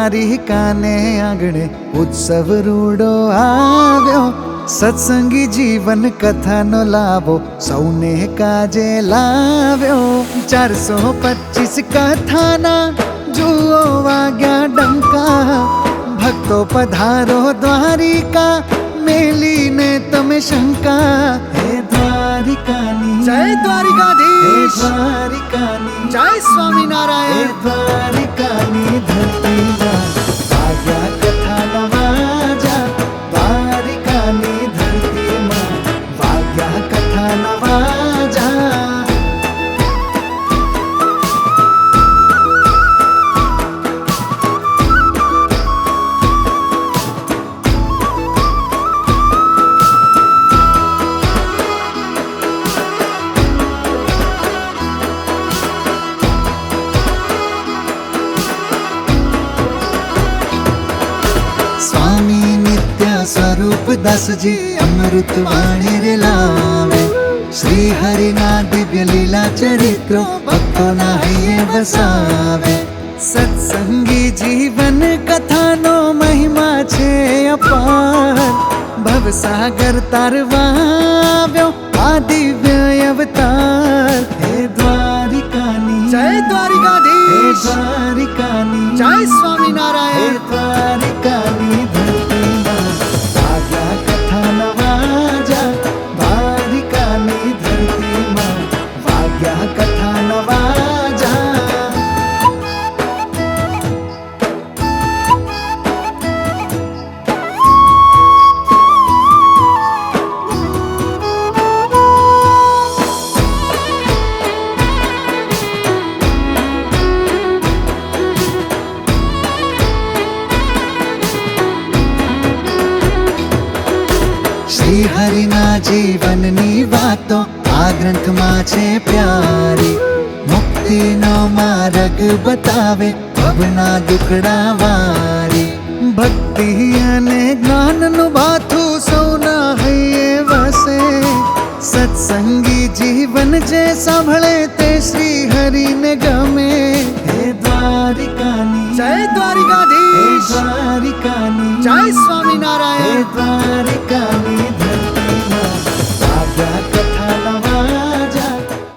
દ્વારિકાને આંગણે ઉત્સવ રૂડો આવ્યો, સત્સંગી જીવન કથાનો લાભો સૌને કાજે લાવ્યો। 425 કથાના જુઓ વાગ્યા ડંકા, ભક્તો પધારો દ્વારિકા, મેલીને તમે શંકા। હે દ્વારિકાની જય દ્વારિકાધીશ, હે દ્વારિકાની જય સ્વામિનારાયણ। હે દ્વારિકાની ધરતીમાં વાગ્યા કથાના વાજા, દ્વારિકાની ધરતીમાં વાગ્યા કથાના વાજા। स्वामी नित्य स्वरूप दास जी अमृत वाणी रे लावे, श्री हरि ना दिव्य लीला चरित्रो भक्तों ना हृदय बसावे। सत्संगी जीवन कथा नो महिमा छे अपार, भवसागर तारवाव्यो आ दिव्य अवतार। हे द्वारिकानी जय हे દ્વારિકાધીશ, द्वारिकानी જય हे સ્વામિનારાયણ। દ્વારિકાની ધરતીમાં વાગ્યા કથાના વાજા, દ્વારિકાની ધરતીમાં વાગ્યા કથાના વાજા। श्री हरिना जीवननी वातो आ ग्रंथमां छे प्यारी, मुक्तिनो मार्ग बतावे भवना दुखड़ा वारी। भक्ति अने ज्ञाननु भाथु सौना हृदय वसे, सत्संगी जीवन जे सांभळे ते श्री हरि